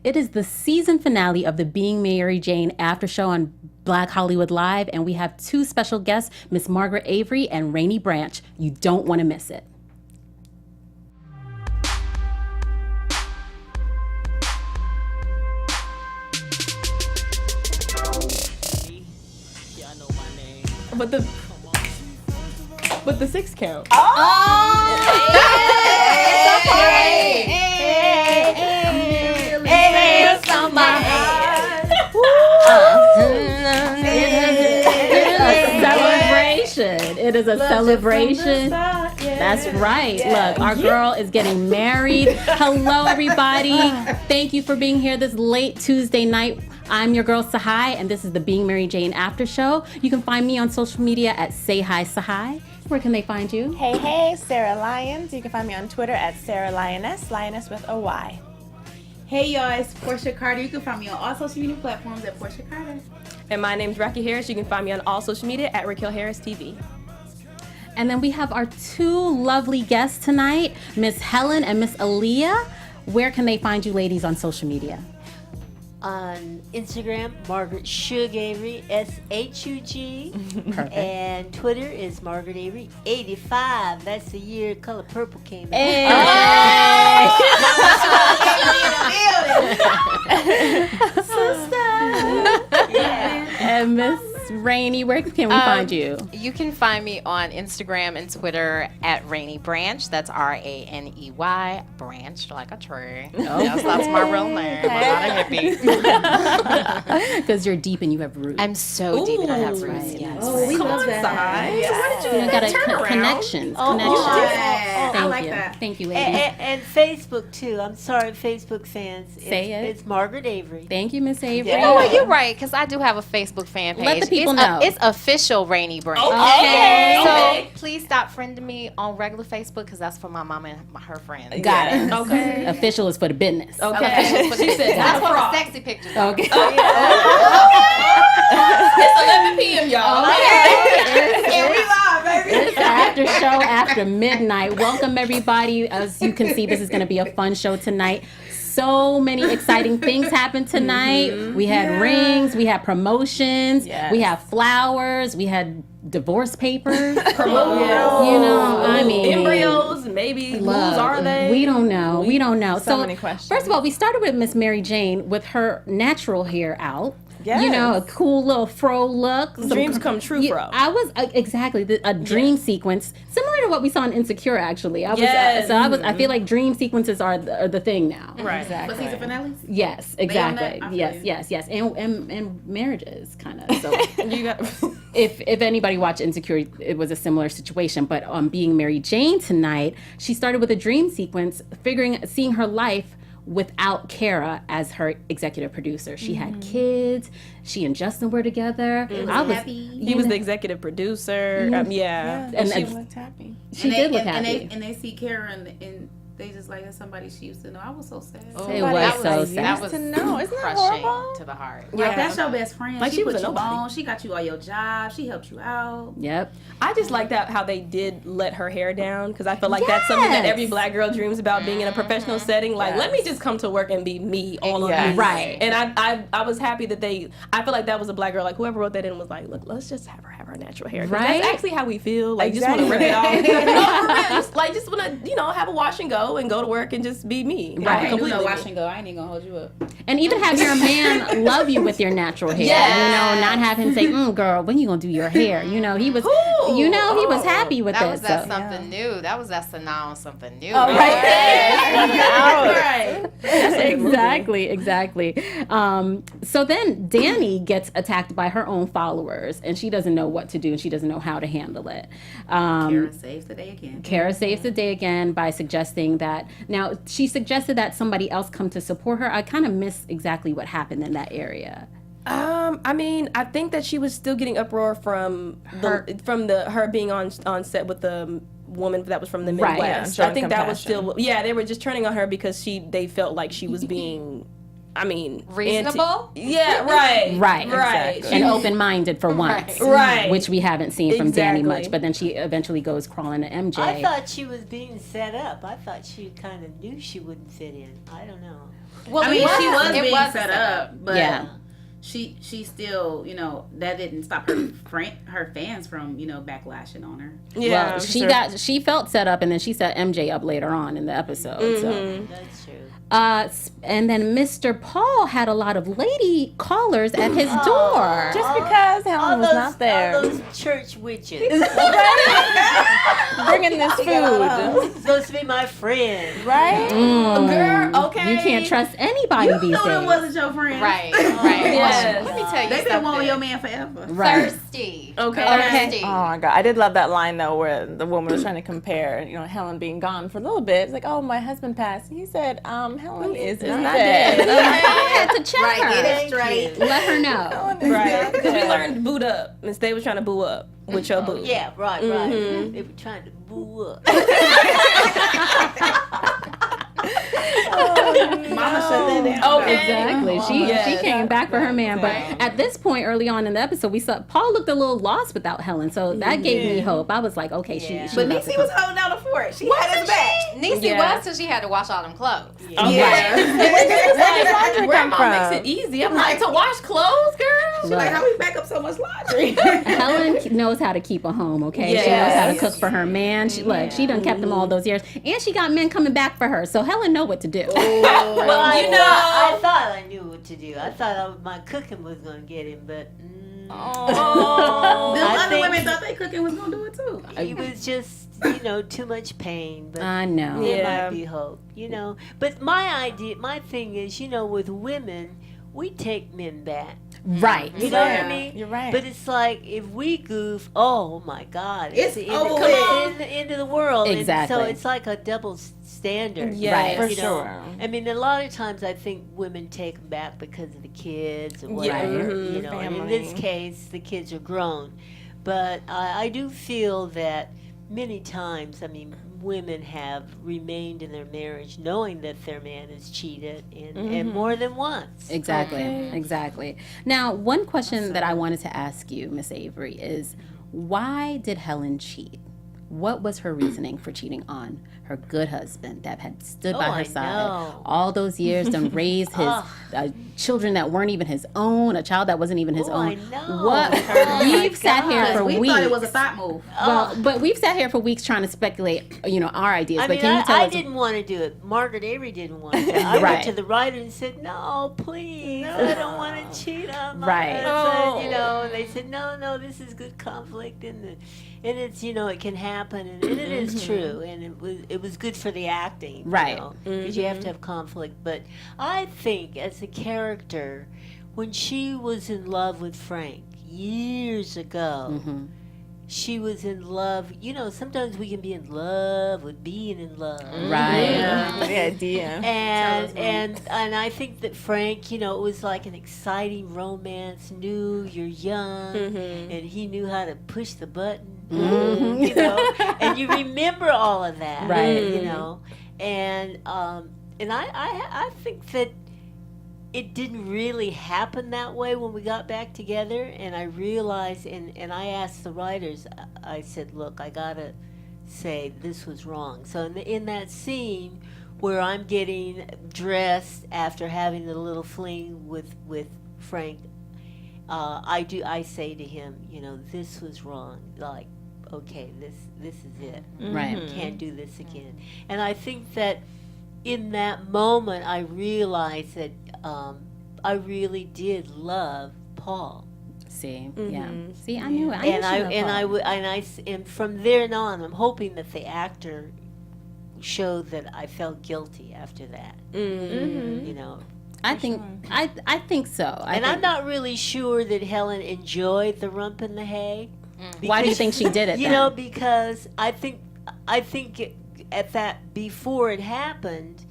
It is the season finale of the Being Mary Jane Aftershow on Black Hollywood Live, and we have two special guests, Miss Margaret Avery and Raney Branch. You don't want to miss it. But the 6 count. It is a celebration. That's right. Look, our girl is getting married. Hello, everybody. Thank you for being here this late Tuesday night. I'm your girl, Tsahai, and this is the Being Mary Jane After Show. You can find me on social media at Say Hi Tsahai. Where can they find you? Hey, Sarah Lyons. You can find me on Twitter at Sarah Lioness, Lioness with a Y. Hey y'all, it's Porchia Carter. You can find me on all social media platforms at Porchia Carter. And my name's Raquel Harris. You can find me on all social media at Raquel Harris TV. And then we have our two lovely guests tonight, Miss Helen and Miss Aaliyah. Where can they find you ladies on social media? On Instagram, Margaret Shug Avery, SHUG. Perfect. And Twitter is Margaret Avery 85. That's the year Color Purple came out. Hey. And Miss Raney, where can we find you? You can find me on Instagram and Twitter at Raney Branch. That's Raney Branch, like a tree. Yes, that's my real name. I'm not a hippie. Because you're deep and you have roots. I'm so deep and I have roots. Right. Yes. Oh, we love that. You got connections. I Thank like you. that. Thank you, ladies. And Facebook, too. I'm sorry, Facebook fans. Say it. It's Margaret Avery. Thank you, Miss Avery. You know what? You're right, because I do have a Facebook fan page. Let the people know. It's official Raney Branch. Okay. So please stop friending me on regular Facebook because that's for my mom and her friends. Got it. Okay. Official is for the business. Okay. She said that's for the sexy pictures. Okay. It's 11 p.m., y'all. And we live, baby. It's After Show after midnight. Welcome, everybody. As you can see, this is going to be a fun show tonight. So many exciting things happened tonight. We had rings, we had promotions, we had flowers, we had divorce papers. I mean, embryos, maybe. Whose are they? We don't know. So many questions. First of all, we started with Miss Mary Jane with her natural hair out. Yes. You know, a cool little fro look. Dreams come true, bro. I was exactly a dream sequence, similar to what we saw in Insecure. Actually, I feel like dream sequences are the thing now. Right. But season finales? Yes, exactly. I Yes, and marriages kind of. So You got. if anybody watched Insecure, it was a similar situation. But on Being Mary Jane tonight, she started with a dream sequence, seeing her life without Kara as her executive producer. She had kids. She and Justin were together. I was happy. He was the executive producer. And she looked happy. She did look happy. And they see Karen and they just like that's somebody she used to know. I was so sad. It was so sad. That was to know. Isn't that crushing horrible? to the heart. Like that's your best friend. Like, she she was put a you nobody. on. She got you all your job. She helped you out. Yep. I just like that how they did let her hair down because I feel like that's something that every black girl dreams about, being in a professional setting. Like, let me just come to work and be me all of me. Right. And I was happy that I feel like that was a black girl. Like whoever wrote that in was like, look, let's just have her natural hair. Right. That's actually how we feel. Like just want to rip it off. No, for real. Just want to have a wash and go to work and just be me. Right. I can't do Completely. no wash and go. I ain't even gonna hold you up. And even have your man love you with your natural hair. Yes. Not have him say, girl, when you gonna do your hair? He was he was happy with That it. was something new. That was Sanaa something new. Right. Exactly. So then Danny gets attacked by her own followers, and she doesn't know what to do, and she doesn't know how to handle it. Kara saves the day again. Kara saves the day again by suggesting that. Now, she suggested that somebody else come to support her. I kind of miss exactly what happened in that area. I mean, I think that she was still getting uproar from her being on set with the woman that was from the Midwest. Yeah, I think that was still they were just turning on her because they felt like she was being reasonable. Right. Exactly. And open-minded for once. Right. Which we haven't seen from Danny much, but then she eventually goes crawling to MJ. I thought she was being set up. I thought she kind of knew she wouldn't fit in. I don't know. Well, I mean, she was it being was set up, but Yeah. she still, that didn't stop her fans from, backlashing on her. Yeah, Well, she felt set up, and then she set MJ up later on in the episode. So. That's true. And then Mr. Paul had a lot of lady callers at his door. Just because Helen was not there. All those church witches. Bringing this food. Supposed to be my friend. Right? Girl, okay. You can't trust anybody You these know that days. wasn't your friend. Right. Yes. Let me tell you They been wanting something. your man forever. Right. Thirsty. Okay. Thirsty. Oh my God. I did love that line though where the woman was trying to compare, Helen being gone for a little bit. It's like, oh, my husband passed. He said, Helen is not dead. Yeah, to check Right, her. get it straight. Let her know. Helen is Right. not Because we dead. learned to boot up. And they was trying to boo up with your boo. Yeah, right. They were trying to boo up. Mama shut that down. Okay. Exactly. She Yes. came back for her man. But Right. at this point early on in the episode, we saw Paul looked a little lost without Helen. So that gave me hope. I was like, okay, she But about to Niecy come. was holding down the fort. She had his back. Niecy Yeah. was till she had to wash all them clothes. Yeah. laundry Grandma come makes from? it easy. I'm like, to wash clothes, girl? She's like, how we back up so much laundry? Helen knows how to keep a home, okay? She knows how to Yes. cook for her man. She done kept him all those years. And she got men coming back for her. So Helen know what to do. Well, You know- I thought I knew what to do. I thought my cooking was going to get him, but Them I other think- women thought they cooking was gonna do it too. he was just, too much pain. But I know. there Yeah. might be hope, But my thing is, with women, we take men back. Right. You know what I mean? You're right. But it's like if we goof, oh my God, It's the over end, with. the end of the world. Exactly. And so it's like a double standard. Yes. Right. For you know? sure. I mean, a lot of times I think women take them back because of the kids or whatever. mhm. And in this Family. case, the kids are grown. But I do feel that many times, women have remained in their marriage knowing that their man is cheated and more than once. Exactly. Now, one question that I wanted to ask you, Miss Avery, is why did Helen cheat? What was her reasoning for cheating on her good husband that had stood by her I side know. all those years, done raised his children that weren't even his own, a child that wasn't even his Oh, own? I know. What we've sat here for we weeks. thought it was a thought move. Well, but we've sat here for weeks trying to speculate, our ideas. I but mean, can you tell I us? didn't want to do it. Margaret Avery didn't want to do it. I Right. went to the writer and said, no, please, I don't want to cheat on my Right. husband, And they said, no, this is good conflict. And it's, it can happen. And it is true. And it was good for the acting. Right. Because you have to have conflict. But I think as a character, when she was in love with Frank years ago, she was in love. Sometimes we can be in love with being in love. Right. Yeah, DM. And I think that Frank, it was like an exciting romance. You're young, and he knew how to push the button. And you remember all of that, Right. And I think that it didn't really happen that way when we got back together. And I realized, and I asked the writers, I said, look, I gotta say this was wrong. So in that scene where I'm getting dressed after having a little fling with Frank, I say to him, this was wrong. Like, okay, this is it. Right. Can't do this again. And I think that in that moment, I realized that I really did love Paul. See, yeah. See, I knew it. I knew And from there on, I'm hoping that the actor showed that I felt guilty after that. I think I think so. I'm not really sure that Helen enjoyed the rump in the hay. Why do you think she did it? then? Because I think at that before it happened,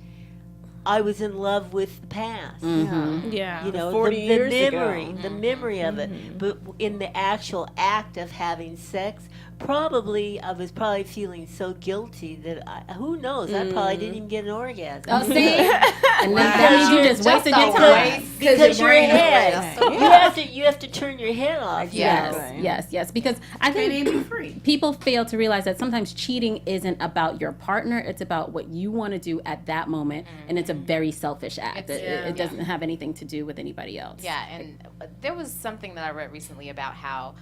I was in love with the past. Yeah. 40 years ago. The memory of it. But in the actual act of having sex, I was probably feeling so guilty that who knows? I probably didn't even get an orgasm. Oh, see, and then that means you just wasted your time. Because your brain head, you have to turn your head off. Yes. Because I Can't even be think free. people fail to realize that sometimes cheating isn't about your partner; it's about what you want to do at that moment, and it's a very selfish act. It's- It doesn't have anything to do with anybody else. Yeah, and there was something that I read recently about how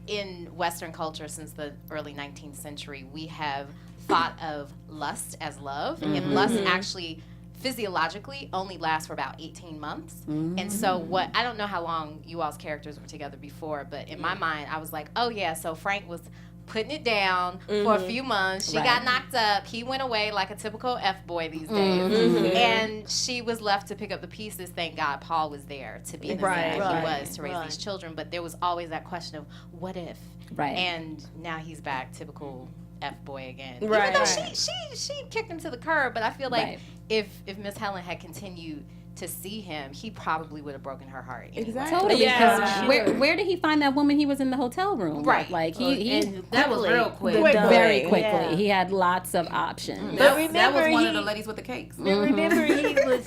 in Western culture since the early 19th century, we have thought of lust as love, and lust actually physiologically only lasts for about 18 months. And so what, I don't know how long you all's characters were together before, but in my mind, I was like, oh yeah, so Frank was putting it down for a few months. She got knocked up. He went away like a typical F-boy these days. And she was left to pick up the pieces. Thank God Paul was there to be the man he was to raise these children. But there was always that question of, what if? Right. And now he's back, typical F-boy again. Right. Even though she kicked him to the curb, but I feel like if Miss Helen had continued to see him, he probably would have broken her heart. Anyway. Exactly. Totally. Yeah. Because where did he find that woman? He was in the hotel room. Right. Like he That was real quick. very quickly. Yeah. He had lots of options. That was one of the ladies with the cakes. Now remember, he was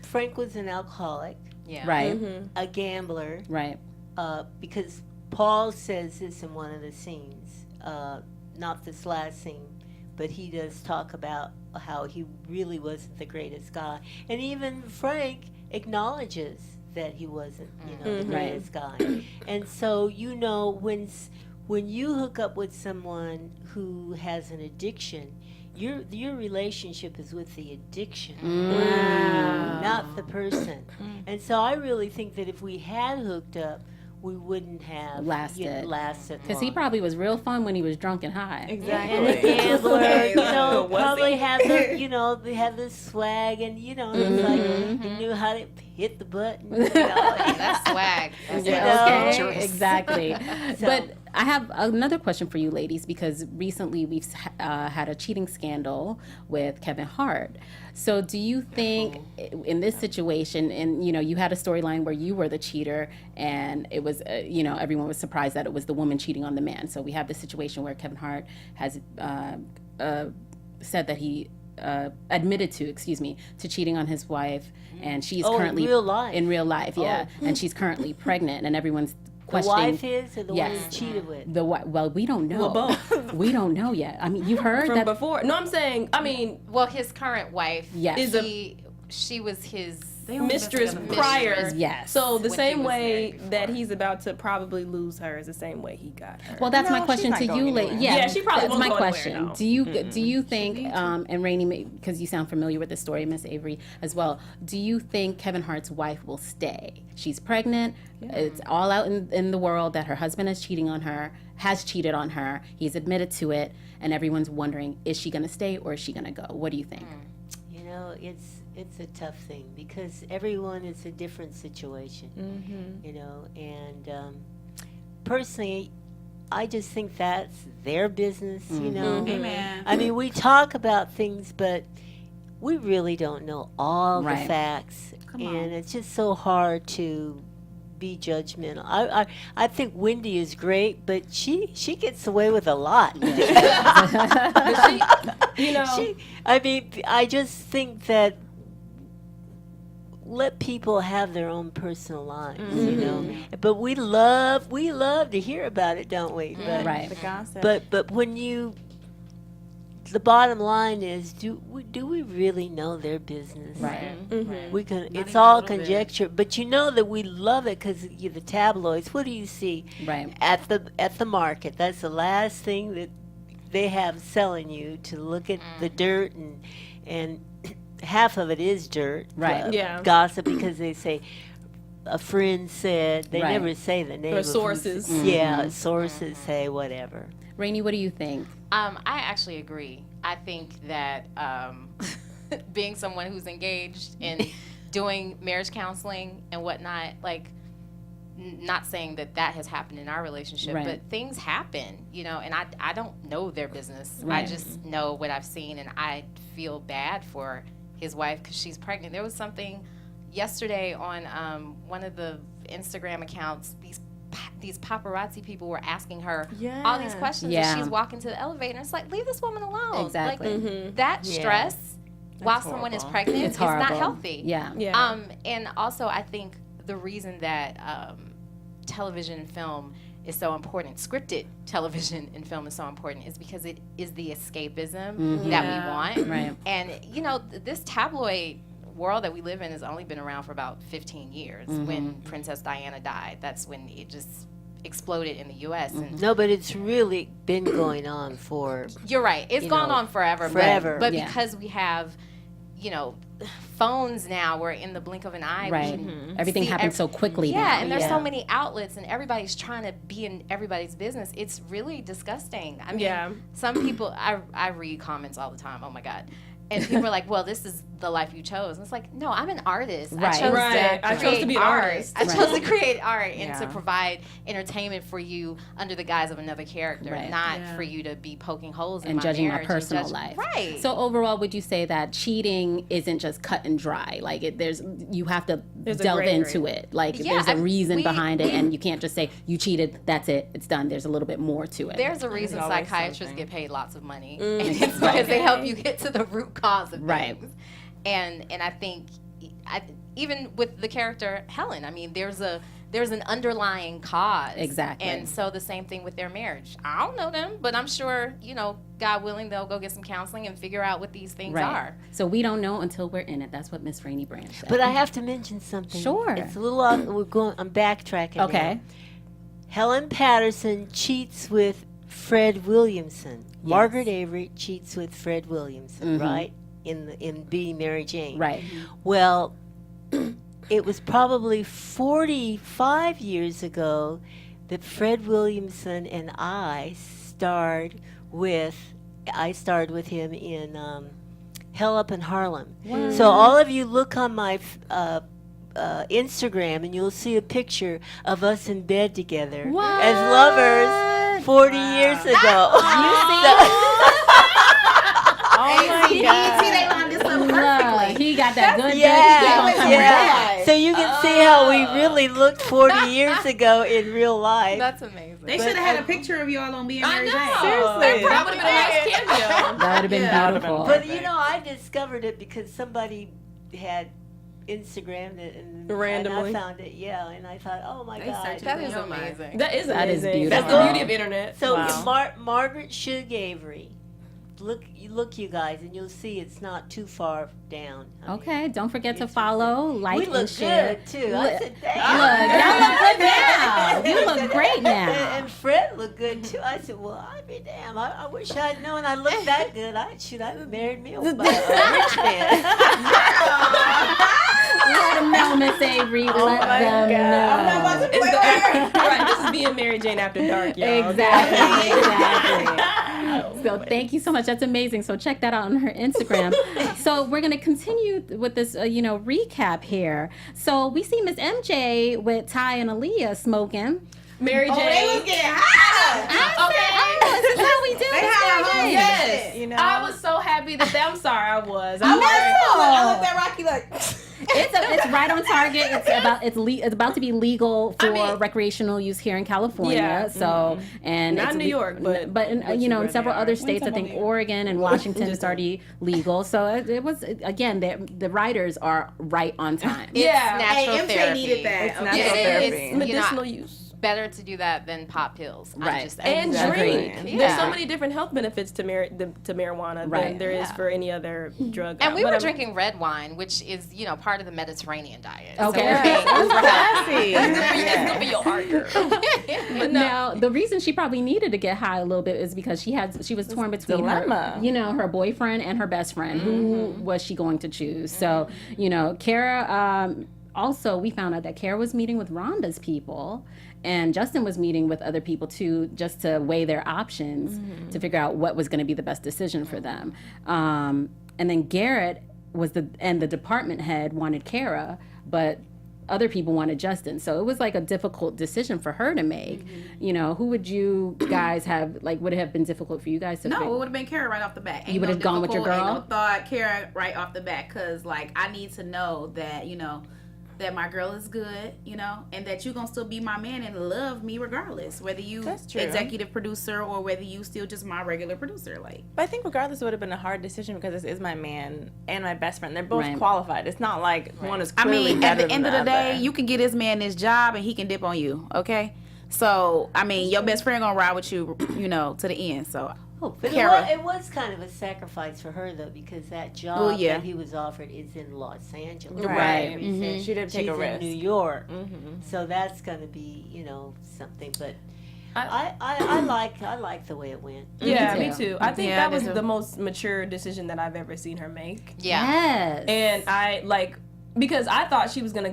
Frank was an alcoholic, Yeah. Right. a gambler, Right. because Paul says this in one of the scenes, not this last scene, but he does talk about how he really wasn't the greatest guy, and even Frank acknowledges that he wasn't, the greatest guy. And so when you hook up with someone who has an addiction, your relationship is with the addiction, not the person. And so I really think that if we had hooked up, we wouldn't have Lasted. Because he long. probably was real fun when he was drunk and high. And a gambler, probably had the, they had this swag, and it's like he knew how to hit the button. That's swag. That's Okay, exactly. But I have another question for you ladies, because recently we've had a cheating scandal with Kevin Hart. So do you think in this situation, and you had a storyline where you were the cheater, and it was everyone was surprised that it was the woman cheating on the man. So we have this situation where Kevin Hart has said that he admitted to cheating on his wife, and she's currently in real life, and she's currently pregnant, and everyone's the questioning. wife is, or the one you cheated with? Well, we don't know. Well, both. We don't know yet. I mean, you heard From that before. No, I'm saying, well, his current wife, Yes. she was his mistress prior. Yes. So the When he same was way married before. that he's about to probably lose her is the same way he got her. Well, that's my No, question she's to not you, going lady. anywhere. Yeah, She probably that's won't my go anywhere, question. no. Do you think, and Raney, because you sound familiar with the story, Miss Avery as well, do you think Kevin Hart's wife will stay? She's pregnant. It's all out in the world that her husband is cheating on her, has cheated on her. He's admitted to it, and everyone's wondering, is she going to stay or is she going to go? What do you think? It's a tough thing, because everyone is a different situation, and personally, I just think that's their business, Amen. I mean, we talk about things, but we really don't know all Right. the facts, Come and on. it's just so hard to be judgmental. I think Wendy is great, but she gets away with a lot. I just think that let people have their own personal lives, But we love to hear about it, don't we? But, Right. The gossip. But when the bottom line is, do we really know their business? Right. We can. It's even a all little bit. conjecture, but that we love it because the tabloids. What do you see Right. at the market? That's the last thing that they have selling you, to look at the dirt, and half of it is dirt. Right. Yeah. Gossip, because they say a friend said. They Right. never say the name. Or of who's- sources. Yeah, sources say whatever. Raney, what do you think? I actually agree. I think that being someone who's engaged in doing marriage counseling and whatnot, like, not saying that has happened in our relationship, Right. but things happen, and I don't know their business. Right. I just know what I've seen, and I feel bad for his wife because she's pregnant. There was something yesterday on one of the Instagram accounts. These paparazzi people were asking her all these questions Yeah. as she's walking to the elevator. It's like, leave this woman alone. Exactly. Like, that stress while someone is pregnant It's is not horrible. healthy. Yeah. Yeah. And also, I think the reason that television and film is so important, scripted television and film is so important, is because it is the escapism that we want. Right. And, you know, this tabloid world that we live in has only been around for about 15 years. When Princess Diana died, that's when it just exploded in the U.S. And No, but it's really been going on for. you're right. It's gone on forever. Forever. But Yeah. because we have, you know, phones now, where in the blink of an eye, Right. we can Everything see happens so quickly now. Yeah, and there's Yeah. so many outlets, and everybody's trying to be in everybody's business. It's really disgusting. I mean, some people, I read comments all the time. Oh my God. And people are like, well, this is the life you chose. And it's like, no, I'm an artist. Right. I chose to be an art. artist. I chose to create art and to Yeah. provide entertainment for you under the guise of another character, Right. not for you to be poking holes in And my judging my marriage personal and life. Right. So overall, would you say that cheating isn't just cut and dry? Like you have to a delve gray into area. it. Like Yeah, there's a I- reason we- behind it, and you can't just say you cheated. That's it. It's done. There's a little bit more to it. There's a reason always psychiatrists something. get paid lots of money, and it's because they help you get to the root cause of Right. things. And I think, even with the character Helen, I mean, there's an underlying cause. Exactly. And so the same thing with their marriage. I don't know them, but I'm sure, you know, God willing, they'll go get some counseling and figure out what these things are. So we don't know until we're in it. That's what Miss Raney Branch said. But I have to mention something. Sure. It's a little. I'm backtracking. now. Okay. Helen Patterson cheats with Fred Williamson. Margaret Avery cheats with Fred Williamson, right? In Being Mary Jane. Right. Well, it was probably 45 years ago that Fred Williamson and I starred with him in Hell Up in Harlem. So all of you look on my Instagram and you'll see a picture of us in bed together as lovers 40 years ago. See, they lined this up perfectly. He got that good Yeah. So you can see how we really looked 40 years ago in real life. That's amazing. They should have had a picture of y'all on Being Mary Jane. Seriously. That would have been a nice cameo. That would have been beautiful. But you know, I discovered it because somebody had Instagrammed it and Randomly. and I found it. Yeah, and I thought, oh my God. searched That it. is Oh my. amazing. That is amazing. beautiful. That's the beauty of internet. So Wow. Margaret Shug Avery. Look, you guys, and you'll see it's not too far down. I mean, Okay, don't forget to follow, like, we and look share. good too. I said, Look, damn. y'all look good now. You look great now. And Fred looked good too. I said, well, I'd be damn. I wish I'd known I looked that good. I'd married me a rich man. Let them know, Miss Avery. Let them know. Right, this is Being Mary Jane After Dark, y'all. Exactly. So thank you so much. That's amazing. So check that out on her Instagram. So we're going to continue with this, recap here. So we see Miss MJ with Ty and Aaliyah smoking. Mary Jane. They was getting hot. Oh, this is how we do They it. had a whole Yes. You know? I was so happy that I'm sorry I was. I looked at Rocky like, It's right on target. It's about to be legal for recreational use here in California. Yeah. So and Not it's New York, but in, in several other states, I think Oregon and Washington is already legal. So it was again the writers are right on time. It's natural hey, MJ therapy. needed that. It's okay? natural It therapy. is Medicinal use. better to do that than pop pills. Right. And Agreed. drink. Yeah. There's so many different health benefits to marijuana Right. than there is for any other drug. And we But were I'm- drinking red wine, which is, part of the Mediterranean diet. Okay. So we're being uber healthy. It's gonna be your heart, girl. But now the reason she probably needed to get high a little bit is because she was torn between dilemma. her boyfriend and her best friend. Who was she going to choose? So Kara. Also, we found out that Kara was meeting with Rhonda's people, and Justin was meeting with other people too, just to weigh their options to figure out what was going to be the best decision for them. And then Garrett and the department head wanted Kara, but other people wanted Justin. So it was like a difficult decision for her to make. Who would you guys have, would it have been difficult for you guys to No, pick? it would have been Kara right off the bat. You would have gone with your difficult, girl? Ain't no thought Kara right off the bat, because I need to know that that my girl is good, and that you're gonna still be my man and love me regardless, whether you That's true. executive producer or whether you still just my regular producer. But I think regardless, it would have been a hard decision because this is my man and my best friend. They're both Right. qualified. It's not like one is I clearly mean, at better the end than of the day, other. you can get this man this job and he can dip on you, okay? So, I mean, your best friend gonna ride with you, you know, to the end. So, But Kara. it was kind of a sacrifice for her, though, because that job that he was offered is in Los Angeles. Right. Avery said She didn't take a she's risk. in New York. So that's going to be, you know, something. But I like the way it went. Yeah, me too. I think Yeah, that I was do. the most mature decision that I've ever seen her make. Yeah. Yes. And I because I thought she was gonna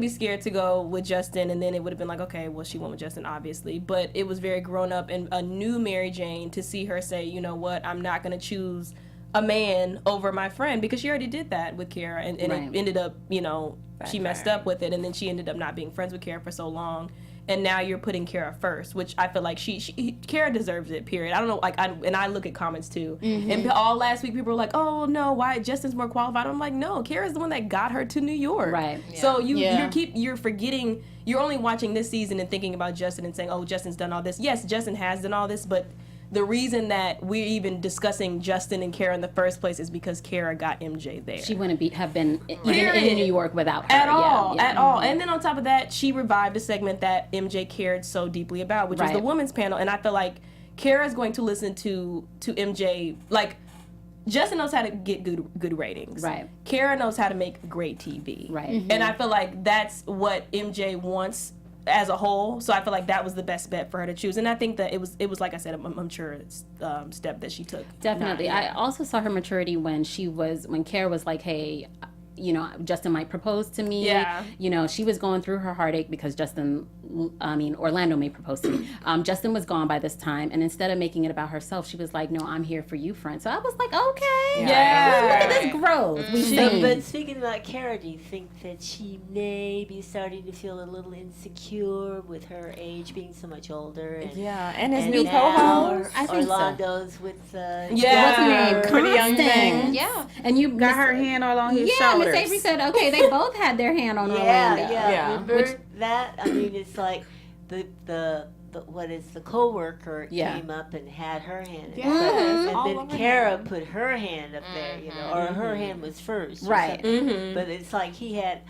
be scared to go with Justin, and then it would have been like, okay, well, she went with Justin, obviously. But it was very grown up and a new Mary Jane to see her say, you know what, I'm not gonna choose a man over my friend, because she already did that with Kara, and it ended up, you know, she messed up with it, and then she ended up not being friends with Kara for so long. And now you're putting Kara first, which I feel like Kara deserves it, period. I don't know, like, I look at comments too. And all last week people were like, oh no, why Justin's more qualified? I'm like, no, Kara's the one that got her to New York. Right. Yeah. So you're forgetting, you're only watching this season and thinking about Justin and saying, oh, Justin's done all this. Yes, Justin has done all this, but the reason that we're even discussing Justin and Kara in the first place is because Kara got MJ there. She wouldn't have been even in New York without her. At all. And then on top of that, she revived a segment that MJ cared so deeply about, which was the women's panel. And I feel like Kara's going to listen to MJ. Like, Justin knows how to get good ratings. Right. Kara knows how to make great TV. Right. And I feel like that's what MJ wants as a whole. So I feel like that was the best bet for her to choose. And I think that it was like I said, a mature step that she took. Definitely. I also saw her maturity when Kara was like, hey, you know, Justin might propose to me. Yeah. You know, she was going through her heartache because Orlando may propose to me. Justin was gone by this time, and instead of making it about herself, she was like, no, I'm here for you, friend. So I was like, okay. Yeah. Look at this growth. We've seen. But speaking about Kara, do you think that she may be starting to feel a little insecure with her age being so much older? And, and his new now co-host. I think so. Orlando's with What's her name? Pretty young thing. Constance. Yeah. And you got her hand all on his Miss shoulders. Avery said, okay, they both had their hand on Orlando. Yeah. Remember that? I mean, it's like the co-worker came up and had her hand. And then Kara put her hand up there, you know, or her hand was first. Right. But it's like he had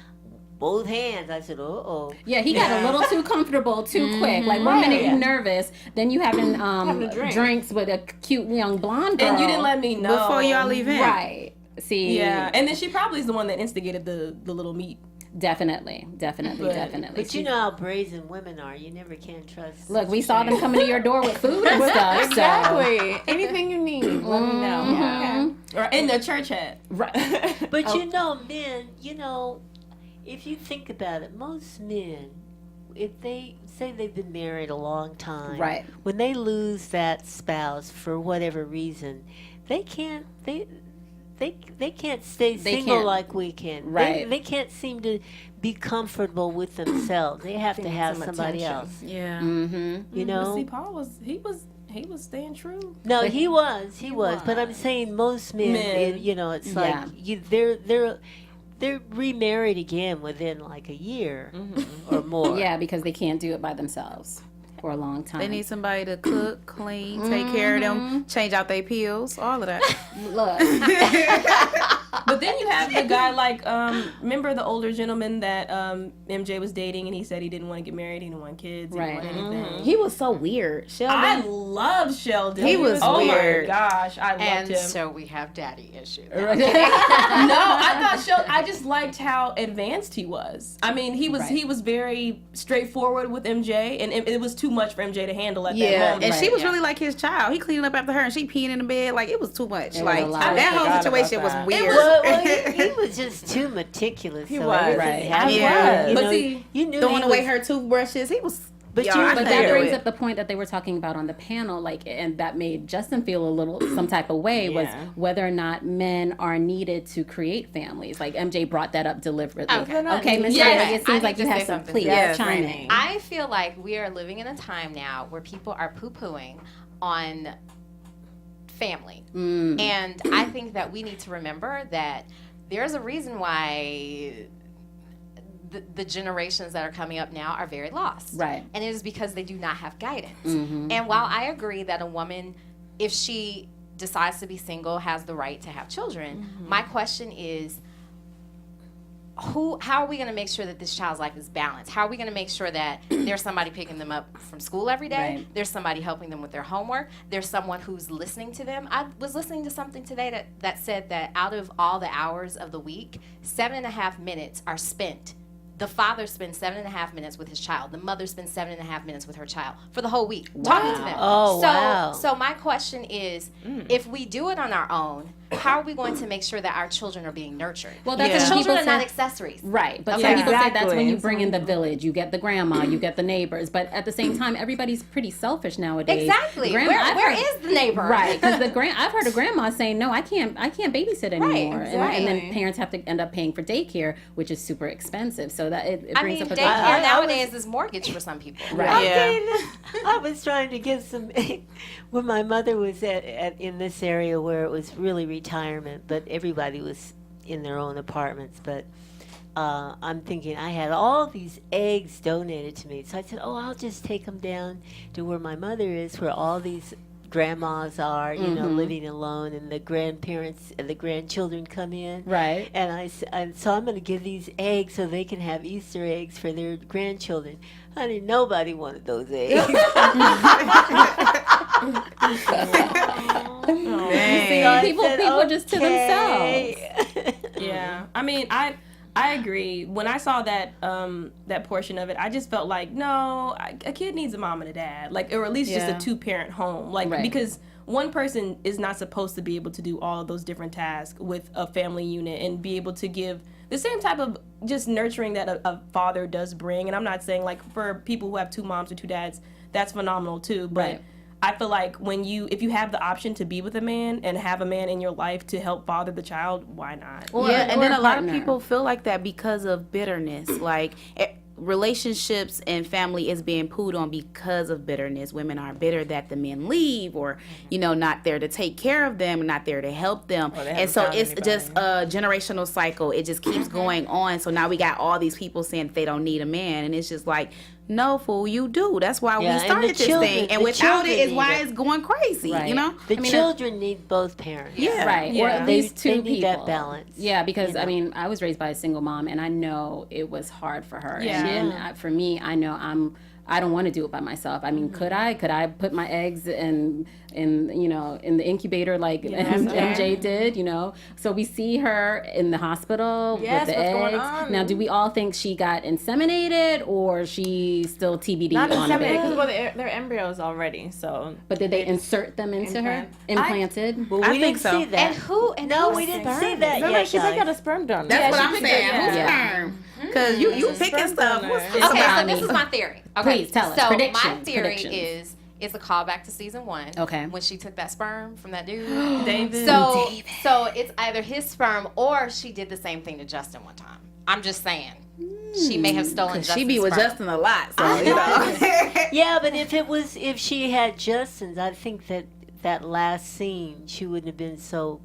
both hands. I said, uh-oh. Yeah, he got a little too comfortable too quick. Like, one minute you're nervous, then you having drinks with a cute young blonde girl. And you didn't let me know. Before y'all leave in. Right. See. Yeah. And then she probably is the one that instigated the little meet. Definitely. But you know how brazen women are. You never can trust. Look, we saw them coming to your door with food and stuff. Exactly. Anything you need, let me know. Or in the church hat. Right. But you know, men, you know, if you think about it, most men, if they say they've been married a long time, Right. when they lose that spouse for whatever reason, they can't stay single can't. like we can. Right. They can't seem to be comfortable with themselves. They have to have somebody else. Yeah. You know. See, Paul was staying true. No, he was. But I'm saying most men. You know, it's like they're remarried again within like a year or more. Yeah, because they can't do it by themselves for a long time. They need somebody to cook, clean, take care of them, change out their pills, all of that. Look. But then you have the guy like, remember the older gentleman that MJ was dating, and he said he didn't want to get married, he didn't want kids, he didn't want anything. He was so weird. Sheldon. I loved Sheldon. He was weird. Oh my gosh, I loved And him. so we have daddy issues. No, I thought Sheldon. I just liked how advanced he was. I mean, he was very straightforward with MJ, and it was too much for MJ to handle at that moment. And she was really like his child. He cleaning up after her, and she peeing in the bed. Like, it was too much. It was Like, a lot. that whole I forgot situation about was that. weird. Well, he was just too meticulous. He so was. everything Right. had to Yeah. be, you But know, see, you knew Throwing he away was, her toothbrushes. He was. But Y'all, you I But couldn't that do brings it. up the point that they were talking about on the panel, like, and that made Justin feel a little some type of way was whether or not men are needed to create families. Like MJ brought that up deliberately. Okay, Ms. Raney, it seems like you have some. Please chime in. I feel like we are living in a time now where people are poo-pooing on family. And I think that we need to remember that there's a reason why the generations that are coming up now are very lost. Right. And it is because they do not have guidance. And while I agree that a woman, if she decides to be single, has the right to have children, my question is, how are we going to make sure that this child's life is balanced? How are we going to make sure that there's somebody picking them up from school every day? Right. There's somebody helping them with their homework. There's someone who's listening to them. I was listening to something today that said that out of all the hours of the week, 7.5 minutes are spent. The father spends 7.5 minutes with his child. The mother spends 7.5 minutes with her child for the whole week, talking to them. So my question is, if we do it on our own, how are we going to make sure that our children are being nurtured? Well, that's because what children are people not say. accessories. Right, but Okay. some people say that's Exactly. when you bring in the village. You get the grandma, you get the neighbors. But at the same time, everybody's pretty selfish nowadays. Exactly. Grandma, Where is the neighbor? Right, because I've heard of grandma saying, "No, I can't babysit anymore," and then exactly. parents have to end up paying for daycare, which is super expensive. So that it I brings mean, up a daycare good nowadays is mortgage for some people. Right. I was trying to get some when my mother was in this area where it was really retirement, but everybody was in their own apartments. But I'm thinking I had all these eggs donated to me, so I said, "Oh, I'll just take them down to where my mother is, where all these grandmas are, you know, living alone, and the grandparents and the grandchildren come in." Right. And so I'm going to give these eggs so they can have Easter eggs for their grandchildren. Honey, nobody wanted those eggs. People just to themselves. Yeah, I mean, I agree. When I saw that that portion of it, I just felt like, no, a kid needs a mom and a dad, like, or at least just a 2-parent home, like, Right. because one person is not supposed to be able to do all of those different tasks with a family unit and be able to give the same type of just nurturing that a father does bring. And I'm not saying, like, for people who have 2 moms or 2 dads, that's phenomenal too, but Right. I feel like if you have the option to be with a man and have a man in your life to help father the child, why not? Yeah, and then a lot of partner. people feel like that because of bitterness. Like, relationships and family is being pooed on because of bitterness. Women are bitter that the men leave, or, you know, not there to take care of them, not there to help them. And so it's just a generational cycle. It just keeps going on. So now we got all these people saying that they don't need a man, and it's just like, no, fool, you do. That's why Yeah, we and started the this children- thing. And the without children it is need why it. it's going crazy, Right. you know? The children need both parents. Yeah. Right, Yeah. or at least They 2 need people. that balance, Yeah, because you know. I mean, I was raised by a single mom, and I know it was hard for her. Yeah. And for me, I know I don't want to do it by myself. I mean, could I put my eggs in the incubator like MJ did? You know, so we see her in the hospital Yes, with the what's going eggs. on? Now, do we all think she got inseminated, or she still TBD Not on the inseminated, baby? because they're embryos already, so. But did they insert them into her? Implant. Implanted? Well, I we think didn't so. see that. No, we didn't see that Remember, yet, she picked out guys. a sperm donor. That's what she I'm picked saying. it, Who's yeah. sperm? Because you picking sperm stuff. donor. What's Okay, this so about? this is my theory. Okay, Please tell us. So my Predictions, theory predictions. is a callback to season 1. Okay. When she took that sperm from that dude. David. So it's either his sperm or she did the same thing to Justin one time. I'm just saying. She may have stolen Justin's She be with sperm. Justin a lot, so, you know. Yeah, but if she had Justin's, I think that last scene, she wouldn't have been so,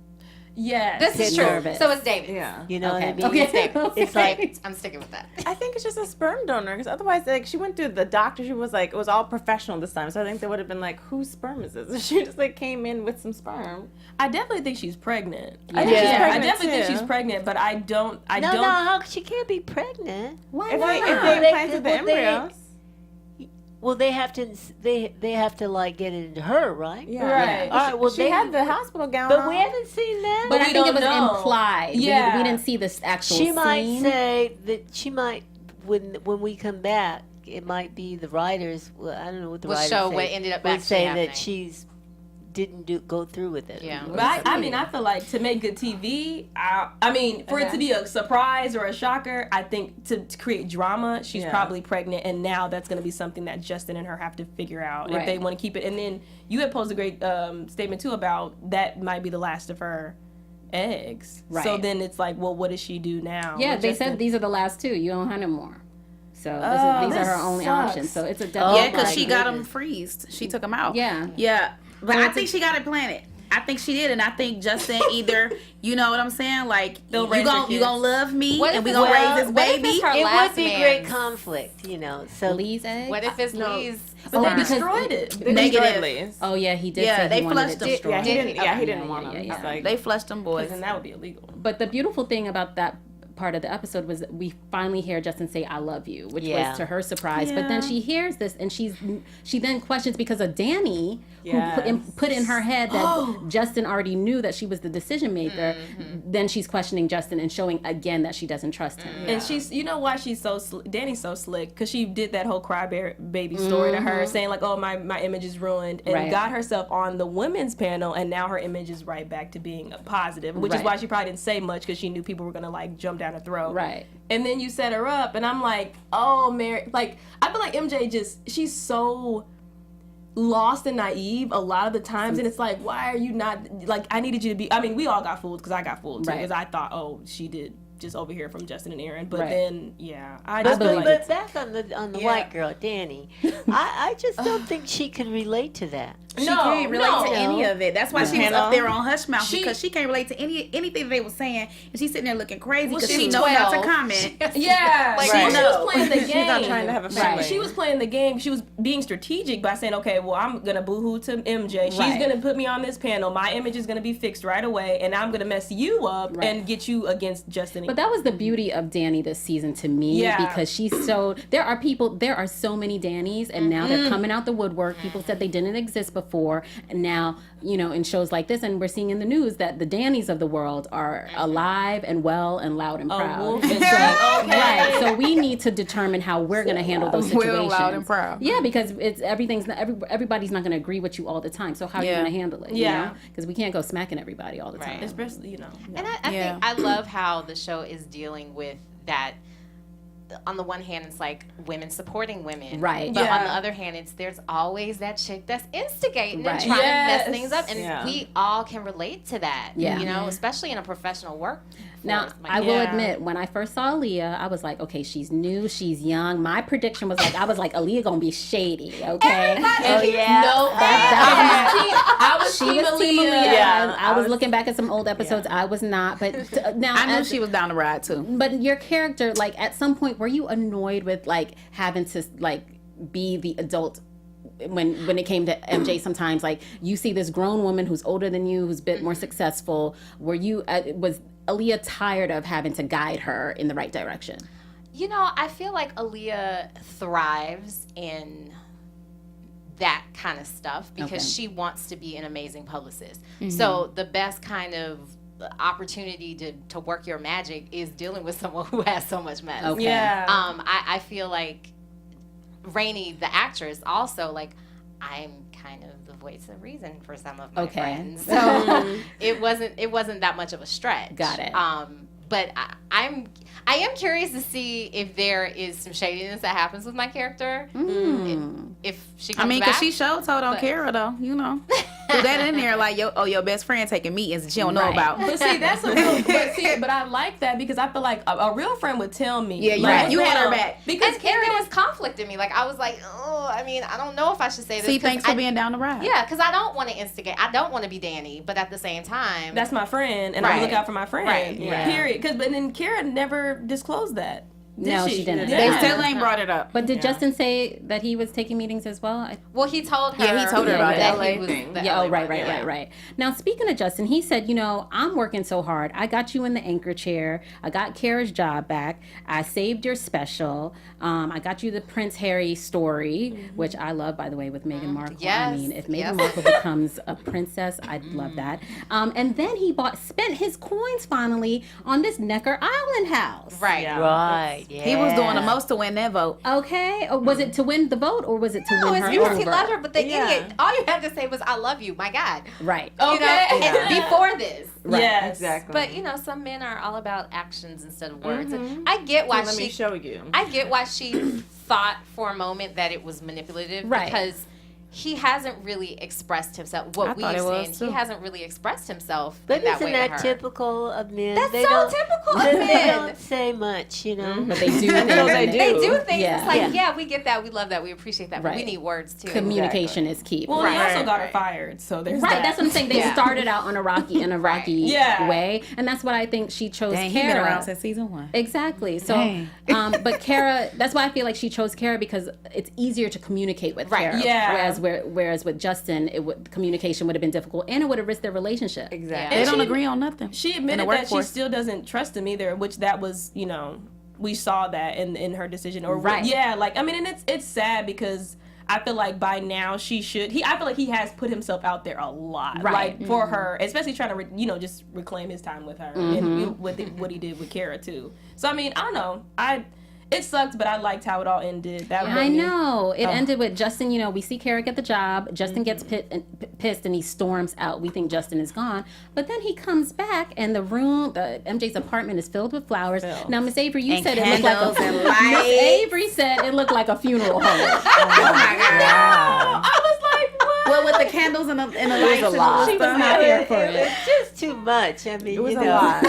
Yes. This is true. nervous. So it's David. Yeah. you know Okay. what I mean? Okay. It's David. It's like, I'm sticking with that. I think it's just a sperm donor, because otherwise, like, she went through the doctor. She was like, it was all professional this time. So I think they would have been like, whose sperm is this? She just like came in with some sperm. I definitely think she's pregnant. I think she's I pregnant definitely think too. she's pregnant, but I don't. no, how she can't be pregnant. Why If not? they They implanted the could- well, they- embryos. Well, they have to like get it into her, right? Yeah. Right. All right. Well, She had the hospital gown but on. we haven't seen that. But I we think it don't was know. implied. Yeah. We didn't see this actual She scene. might say that she might when we come back. It might be the writers. Well, I don't know what the We'll writers show say. what ended up would actually say happening. that she's didn't go through with it. Yeah. But I mean, I feel like to make good TV, I mean, for it to be a surprise or a shocker, I think to create drama, she's probably pregnant, and now that's going to be something that Justin and her have to figure out if they want to keep it. And then you had posed a great statement too about that might be the last of her eggs. Right. So then it's like, well, what does she do now? Yeah, with they Justin? said these are the last 2. You don't have no more. So these are this her only sucks. options. So it's a Yeah, definite. because she got them freezed. She took them out. Yeah. Yeah. But I think she got it planted. I think she did, and I think Justin either, you know what I'm saying, like, you raise their gonna kids. love me, What if and we it's- gonna well, raise this what if baby. it's her It last would be great man's? conflict, you know. So Lee's egg. What if it's Lee's? But they Oh, because- destroyed it. They Negative. destroyed Lee's. Oh yeah, he did Yeah, say they he wanted flushed it them. destroyed. Yeah, he didn't. Yeah, he Yeah, didn't yeah, want them. yeah, It's yeah. like, They flushed them boys. Then that would be illegal. But the beautiful thing about that part of the episode was we finally hear Justin say "I love you," which Yeah. was to her surprise. But then she hears this and she then questions because of Danny, who put in her head that Justin already knew that she was the decision maker. Then she's questioning Justin and showing again that she doesn't trust him. And she's, you know why she's so Danny's so slick, because she did that whole baby story to her, saying like, oh, my image is ruined, and got herself on the women's panel, and now her image is right back to being a positive, which is why she probably didn't say much, because she knew people were gonna like jump down her throat. Right. And then you set her up, and I'm like, oh, Mary, like I feel like MJ she's so lost and naive a lot of the times, and it's like, why are you not, like, I needed you to be, I mean, we all got fooled, because I got fooled too, because I thought, oh, she did just overhear from Justin and Aaron, but then I just feel like but back on the white girl, Danny, I just don't think she can relate to that. She can't relate to any of it. That's why she was up there on hush mouth, because she can't relate to anything that they were saying, and she's sitting there looking crazy because she knows not to comment. Like, she was playing the game. She's not trying to have a family. She was playing the game. She was being strategic by saying, okay, well, I'm gonna boohoo to MJ. She's gonna put me on this panel. My image is gonna be fixed right away, and I'm gonna mess you up and get you against Justin. But that was the beauty of Danny this season to me, because she's so, there are so many Dannys, and now they're coming out the woodwork. People said they didn't exist before, and now, you know, in shows like this, and we're seeing in the news that the Dannys of the world are alive and well and loud and proud. Right, so we need to determine how we're going to handle those situations. Well, loud and proud. Yeah, because everybody's not going to agree with you all the time. So how are you going to handle it? Yeah, because we can't go smacking everybody all the time. Especially, you know. And I think I love how the show is dealing with that. On the one hand, it's like women supporting women, right? But on the other hand, there's always that chick that's instigating and trying to mess things up, and we all can relate to that. You know, especially in a professional work. Now, I will admit, when I first saw Aaliyah, I was like, okay, she's new, she's young. My prediction was like, Aaliyah gonna be shady, okay? I was Team Aaliyah. Yeah, I was looking back at some old episodes. I was not, but now I knew she was down the ride too. But your character, like, at some point, were you annoyed with like having to like be the adult? When it came to MJ, sometimes like you see this grown woman who's older than you, who's a bit more successful. Was Aaliyah tired of having to guide her in the right direction? You know, I feel like Aaliyah thrives in that kind of stuff because she wants to be an amazing publicist. So the best kind of opportunity to work your magic is dealing with someone who has so much mess. I feel like Raney, the actress, also, like, I'm kind of the voice of reason for some of my friends. So it wasn't that much of a stretch. Got it. But I am curious to see if there is some shadiness that happens with my character. If she comes back. Because she told on Kara, though, you know. Threw that in there like, your best friend taking meetings and she don't know about. But see, that's a real, but I like that because I feel like a real friend would tell me. Yeah, you had her back. Because there was conflict in me. Like, I was like, I don't know if I should say this. See, thanks for being down the ride. Yeah, because I don't want to instigate. I don't want to be Danny, but at the same time. That's my friend, and I look out for my friend. Right. Period. But then Kara never disclosed that. No, she didn't. They still ain't brought it up. But did Justin say that he was taking meetings as well? Well, he told her. Yeah, he told her about that LA he was thing. Right. Now, speaking of Justin, he said, I'm working so hard. I got you in the anchor chair. I got Kara's job back. I saved your special. I got you the Prince Harry story, which I love, by the way, with Meghan Markle. Yes. I mean, if Meghan Markle becomes a princess, I'd love that. And then he spent his coins finally on this Necker Island house. Right. Yeah. Right. Yeah. He was doing the most to win that vote. Okay. Was it to win the vote or was it to win her because over? he loved her, but the idiot, all you had to say was, I love you, my God. Right. Okay. And before this. Right. Yes. Exactly. But, some men are all about actions instead of words. And I get why Let me show you. I get why she thought for a moment that it was manipulative. Right. Because he hasn't really expressed himself. What we've seen, he hasn't really expressed himself. But in that isn't way that to her. typical of men? That's they so don't, typical of they men. don't say much, But they do. They do things. Yeah. It's like, yeah, we get that. We love that. We appreciate that. But we Right. need words, too. Communication is key. Well, he also got her fired, so there's Right, that. that's what I'm saying. They started out on a rocky way, and that's what I think she chose. Dang, Kara. he been around since season 1. Exactly. So, but Kara, that's why I feel like she chose Kara because it's easier to communicate with Kara. Yeah. Whereas whereas with Justin, communication would have been difficult, and it would have risked their relationship. Exactly. They don't agree on nothing. She in admitted the that she workforce. still doesn't trust him either, which that was, we saw that in her decision. Or Right. Yeah, like, I mean, and it's sad because I feel like by now I feel like he has put himself out there a lot. Right. Like, for her, especially trying to, just reclaim his time with her. And with what he did with Kara, too. So, I mean, I don't know. It sucked, but I liked how it all ended. I know. It ended with Justin, we see Kara get the job. Justin gets pissed and he storms out. We think Justin is gone. But then he comes back and the MJ's apartment is filled with flowers. Now, Miss Avery, you said it looked like Miss Avery said it looked like a funeral home. Oh my God. No! I was like, what? Well, with the candles and the lights and the She was stuff. not here for It it. was just too much. I mean, was a lot.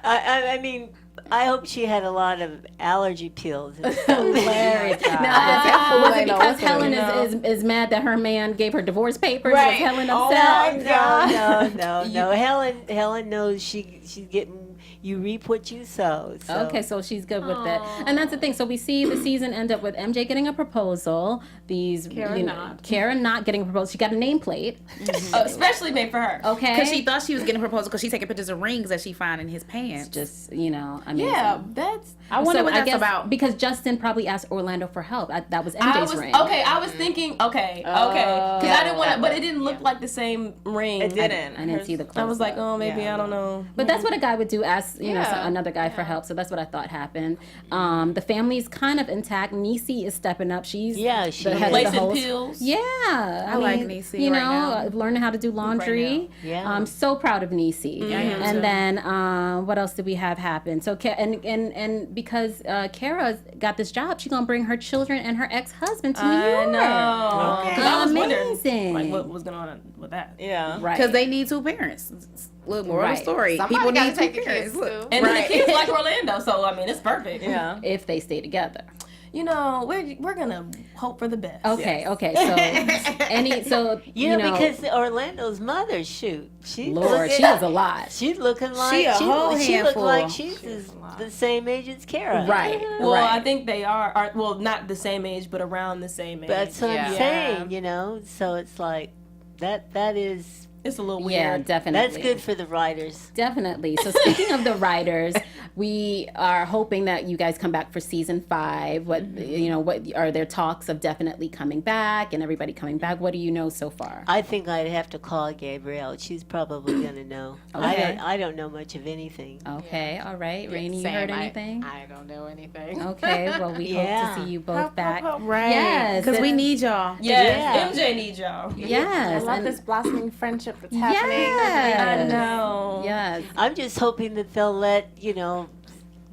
I mean, I hope she had a lot of allergy pills. And stuff. Hilarious. Now, was it because Helen is mad that her man gave her divorce papers? Right. Was Helen Oh upset? my God, no. Helen knows she's getting. You reap what you sow. So. Okay, so she's good with it. And that's the thing. So we see the season end up with MJ getting a proposal. Kara not getting a proposal. She got a nameplate. Especially made for her. Okay. Because she thought she was getting a proposal because she's taking pictures of rings that she found in his pants. Just, amazing. Yeah, that's... I wonder what I that's guess about. Because Justin probably asked Orlando for help. That was MJ's ring. Okay, I was thinking, okay. Because I didn't want to... But it didn't look like the same ring. It didn't. I didn't see the close I was like, oh, maybe, I don't know. But that's what a guy would do, ask another guy for help. So that's what I thought happened. The family's kind of intact. Niecy is stepping up. She's she the head is. of the Placing host. pills. Yeah, I like mean, Niecy right now. learning how to do laundry. now. Yeah. I'm so proud of Niecy. And then what else did we have happen? So and because Kara got this job, she's gonna bring her children and her ex-husband to New York. I know. Okay. 'Cause I was wondering, Amazing. like, what was going on with that? Yeah. Right. Because they need two parents. Look, moral of the story. Somebody People gotta need take two the parents. kids too. And then the kids like Orlando, so, I mean, it's perfect. Yeah. if they stay together. We're gonna hope for the best. Okay. So Because Orlando's mother, she's Lord, she was a lot. She's looking like She a whole she looked handful. like she's the same age as Kara. Right. Well, right. I think they are well, not the same age, but around the same age. That's what I'm Yeah. saying, So it's like that is It's a little Yeah, weird. definitely. that's good for the writers. Definitely. So speaking of the writers, we are hoping that you guys come back for season 5. What what are there talks of definitely coming back and everybody coming back? What do you know so far? I think I'd have to call Gabrielle. She's probably gonna know. Okay. I don't know much of anything. Okay, all right. Rainey, you Same, heard anything? I don't know anything. Okay, well we Yeah. hope to see you both back. Right. Yes. Because we need y'all. Yes, MJ needs y'all. Yes. I love and- this blossoming friendship that's happening. Yes. I know. Yes. I'm just hoping that they'll let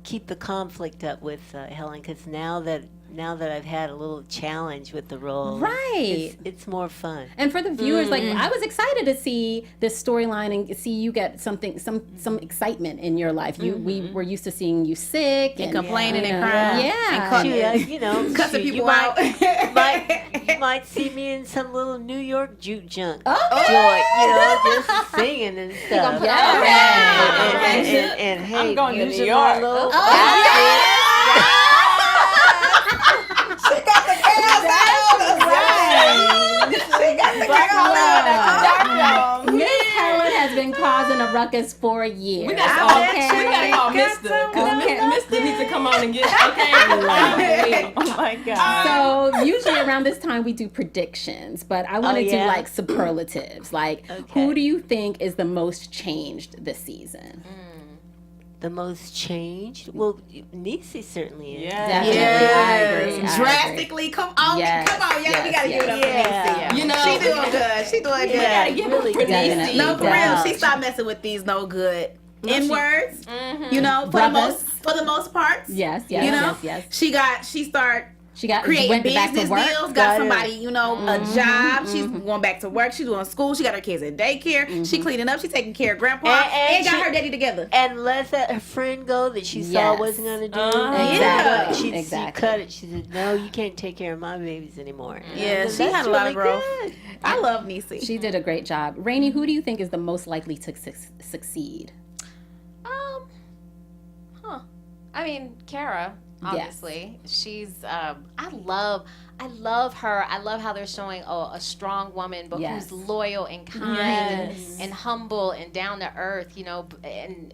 keep the conflict up with Helen, because now that I've had a little challenge with the role, Right. it's more fun. And for the viewers, like I was excited to see this storyline and see you get some excitement in your life. We were used to seeing you sick and complaining and Yeah. crying. Yeah. And cussing you people out. you might see me in some little New York juke junk Okay. joint, just singing and stuff. And hey, I'm going to using New my York. little Miss Helen has been causing a ruckus for years. We gotta call Mr. Because Mr. needs to come on and get okay. Oh my God. So usually around this time we do predictions, but I want to do like superlatives. Like, who do you think is the most changed this season? The most changed? Well, Niecy certainly is. Definitely. I agree. Drastically. Come on. Yes, Come on. Yeah, we got to yes, give it up yes. for Niecy. You know, She doing good. She doing good. Yeah, give really it for good. Definitely. No, for real. does. She stopped messing with these no good N-words. You know, for Brothers. the most parts. Yes, You know, yes. she started She got creating went back business to work. deals, got Got it. somebody, a job. She's going back to work. She's doing school. She got her kids in daycare. She cleaning up. She's taking care of grandpa. And got she- her daddy together. And let her friend go that she saw Yes. wasn't going to do. Exactly. She Exactly. cut it. She said, no, you can't take care of my babies anymore. Yeah, And she that's had a lot of really growth. good. I love Niecy. She did a great job. Rainey, who do you think is the most likely to succeed? I mean, Kara, Obviously, she's. I love her. I love how they're showing a strong woman, but who's loyal and kind and humble and down to earth. You know, and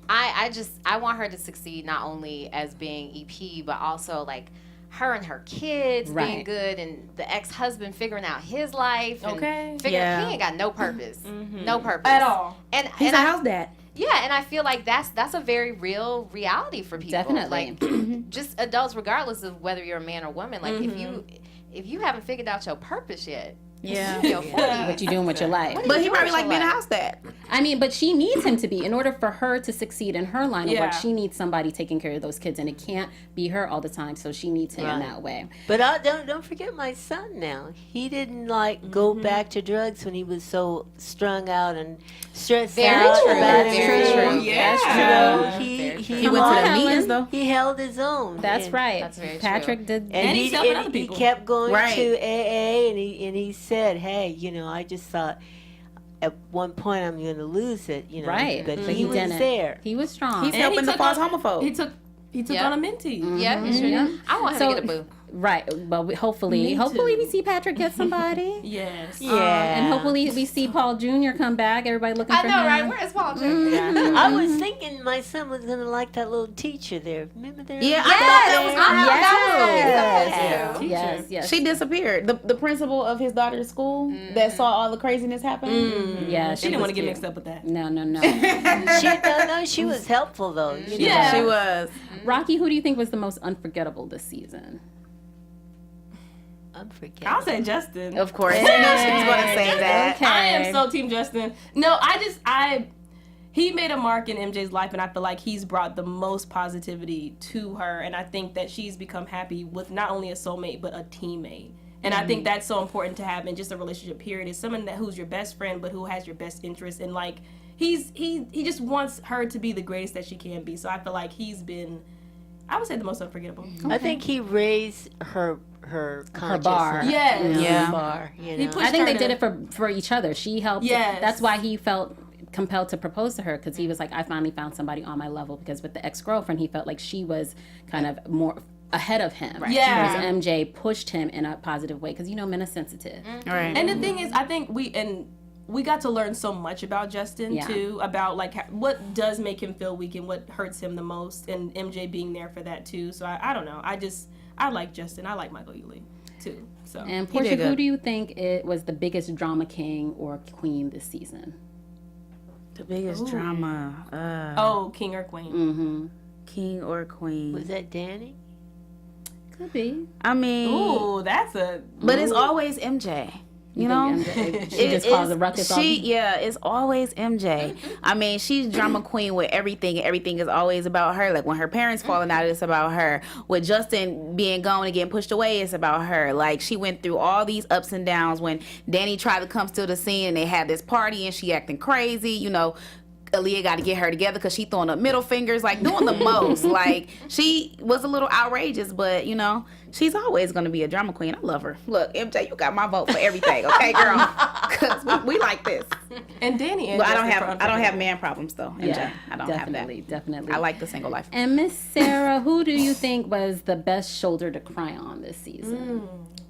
I want her to succeed not only as being EP, but also like her and her kids being good, and the ex-husband figuring out his life. And he ain't got no purpose, no purpose at all. And He's a house dad. Yeah, and I feel like that's a very real reality for people. Definitely. Like just adults, regardless of whether you're a man or woman. Like if you haven't figured out your purpose yet, what you doing with your life? But he probably like being a house dad. I mean, but she needs him to be. In order for her to succeed in her line of work, she needs somebody taking care of those kids, and it can't be her all the time. So she needs him in that way. But don't forget my son. Now he didn't like go back to drugs when he was so strung out and stressed out. Very true. Yeah, That's true. He went to the meetings though. He held his own. That's right. That's very Patrick true. did. And he's helping other people. He kept going to AA, and he said, "Hey, you know, I just thought at one point I'm going to lose it, you know." Right. But But he was didn't. there. He was strong. He's helping the false homophobe. He took on a mentee. Yeah, he sure did. I want him to get a boo. Right, but hopefully we see Patrick get somebody. Yes. Yeah. And hopefully we see Paul Jr. come back. Everybody looking I for know, him. right? Where is Paul Jr.? I was thinking my son was going to like that little teacher there. Remember there? Yeah, I thought that was Yes. She disappeared. The principal of his daughter's school that saw all the craziness happen. Yeah, She didn't want to get mixed up with that. No. She was helpful though. You know? Yeah. She was. Rocky, who do you think was the most unforgettable this season? Unforgettable. I'll say Justin. Of course. You know she's going to say that. Okay. I am so team Justin. No, he made a mark in MJ's life, and I feel like he's brought the most positivity to her, and I think that she's become happy with not only a soulmate but a teammate. And I think that's so important to have in just a relationship period, is someone who's your best friend but who has your best interest, and like he just wants her to be the greatest that she can be. So I feel like he's been, I would say, the most unforgettable. I think he raised her consciousness. bar. Yes. Yeah. Bar, you He know. pushed I think her they did to- it for each other. She helped. Yes. That's why he felt compelled to propose to her, because he was like, I finally found somebody on my level, because with the ex-girlfriend he felt like she was kind of more ahead of him. Right. Yeah. Whereas MJ pushed him in a positive way, because men are sensitive. Right. And the thing is, I think we got to learn so much about Justin too, about like what does make him feel weak and what hurts him the most, and MJ being there for that too. So I don't know. I like Justin. I like Michael Ealy too. So And Porchia, who do you think it was the biggest drama king or queen this season? The biggest drama. King or queen? Mm-hmm. King or queen. Was that Danny? Could be. I mean. Ooh, that's a. But it's always MJ. You know? She just caused a ruckus. It's always MJ. I mean, she's drama queen with everything. Everything is always about her. Like when her parents falling out, it's about her. With Justin being gone and getting pushed away, it's about her. Like she went through all these ups and downs when Danny tried to come to the scene and they had this party and she acting crazy, you know. Aaliyah got to get her together because she throwing up middle fingers, like doing the most. Like she was a little outrageous, but you know she's always going to be a drama queen. I love her. Look, MJ, you got my vote for everything, okay, girl? Because we like this. And Danny. And But I don't have man problems though. MJ, Yeah, I don't have that. Definitely. I like the single life. And Miss Sarah, who do you think was the best shoulder to cry on this season?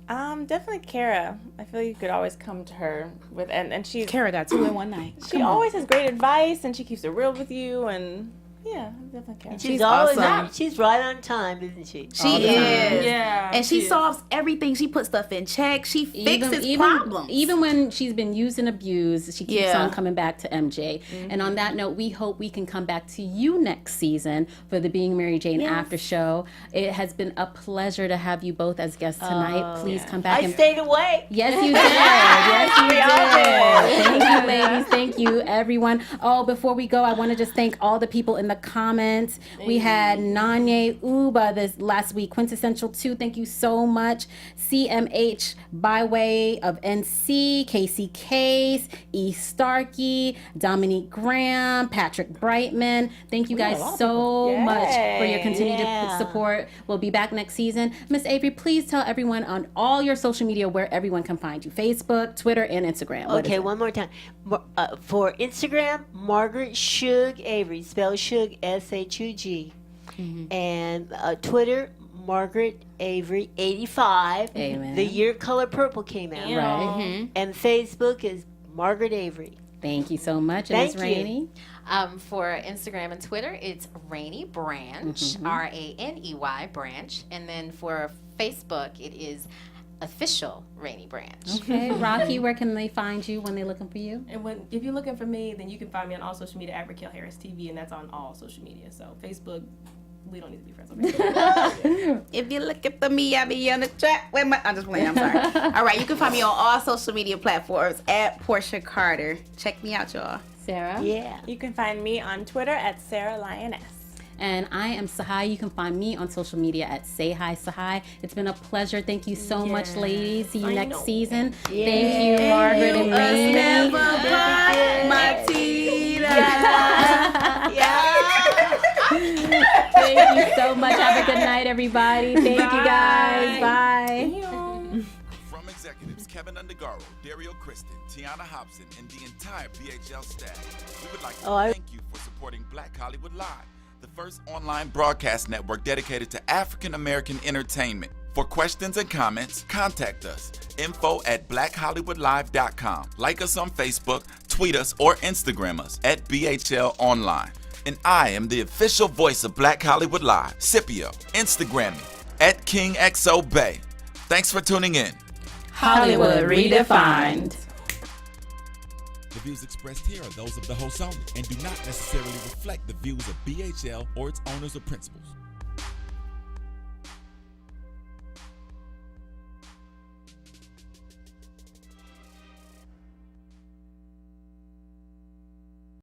Definitely Kara. I feel you could always come to her with, and she's Kara got 2 in one night. she always has great advice, and she keeps it real with you, and yeah, definitely Kara. She's always awesome. she's right on time, isn't she? She is. Yeah. And she is. solves everything. She puts stuff in check. She fixes problems. Even when she's been used and abused, she keeps Yeah. on coming back to MJ. And on that note, we hope we can come back to you next season for the Being Mary Jane After Show. It has been a pleasure to have you both as guests tonight. Please come back. I stayed awake. Yes, you did. Yes, you did. Thank you, ladies. Thank you, everyone. Oh, before we go, I want to just thank all the people in the comments. We had Nanye Uba this last week, Quintessential 2. Thank you so much. CMH by way of NC, Casey Case, E. Starkey, Dominique Graham, Patrick Brightman. Thank you guys so much for your continued support. We'll be back next season. Miss Avery, please tell everyone on all your social media where everyone can find you. Facebook, Twitter, and Instagram. What is Okay, it? one more time. For Instagram, Margaret Shug Avery, spell Shug S-H-U-G. And Twitter, Margaret Avery 85. Amen. The year Color Purple came out. Right. And Facebook is Margaret Avery. Thank you so much. And Thank Ms. you. Raney? For Instagram and Twitter, it's Raney Branch, Raney Branch. And then for Facebook, it is official Raney Branch. Okay. Rocky, where can they find you when they're looking for you? And if you're looking for me, then you can find me on all social media at Raquel Harris TV, and that's on all social media. So Facebook, we don't need to be friends on Facebook. If you're looking for me, I'll be on the track. Wait, I'm just playing. I'm sorry. All right, you can find me on all social media platforms at Porchia Carter. Check me out, y'all. Sarah? Yeah. You can find me on Twitter at Sarah Lioness. And I am Tsahai. You can find me on social media at Say Hi Tsahai. It's been a pleasure. Thank you so much, ladies. See you next season. Thank you, Margaret and Raney. Thank you so much. Have a good night, everybody. Thank you, guys. Bye. From executives Kevin Undergaro, Dario Kristen, Tiana Hobson, and the entire BHL staff, we would like to thank you for supporting Black Hollywood Live, the first online broadcast network dedicated to African American entertainment. For questions and comments, contact us. info@blackhollywoodlive.com. Like us on Facebook, tweet us, or Instagram us at BHL Online. And I am the official voice of Black Hollywood Live, Scipio. Instagram me at KingXOBay. Thanks for tuning in. Hollywood Redefined. The views expressed here are those of the host only and do not necessarily reflect the views of BHL or its owners or principals.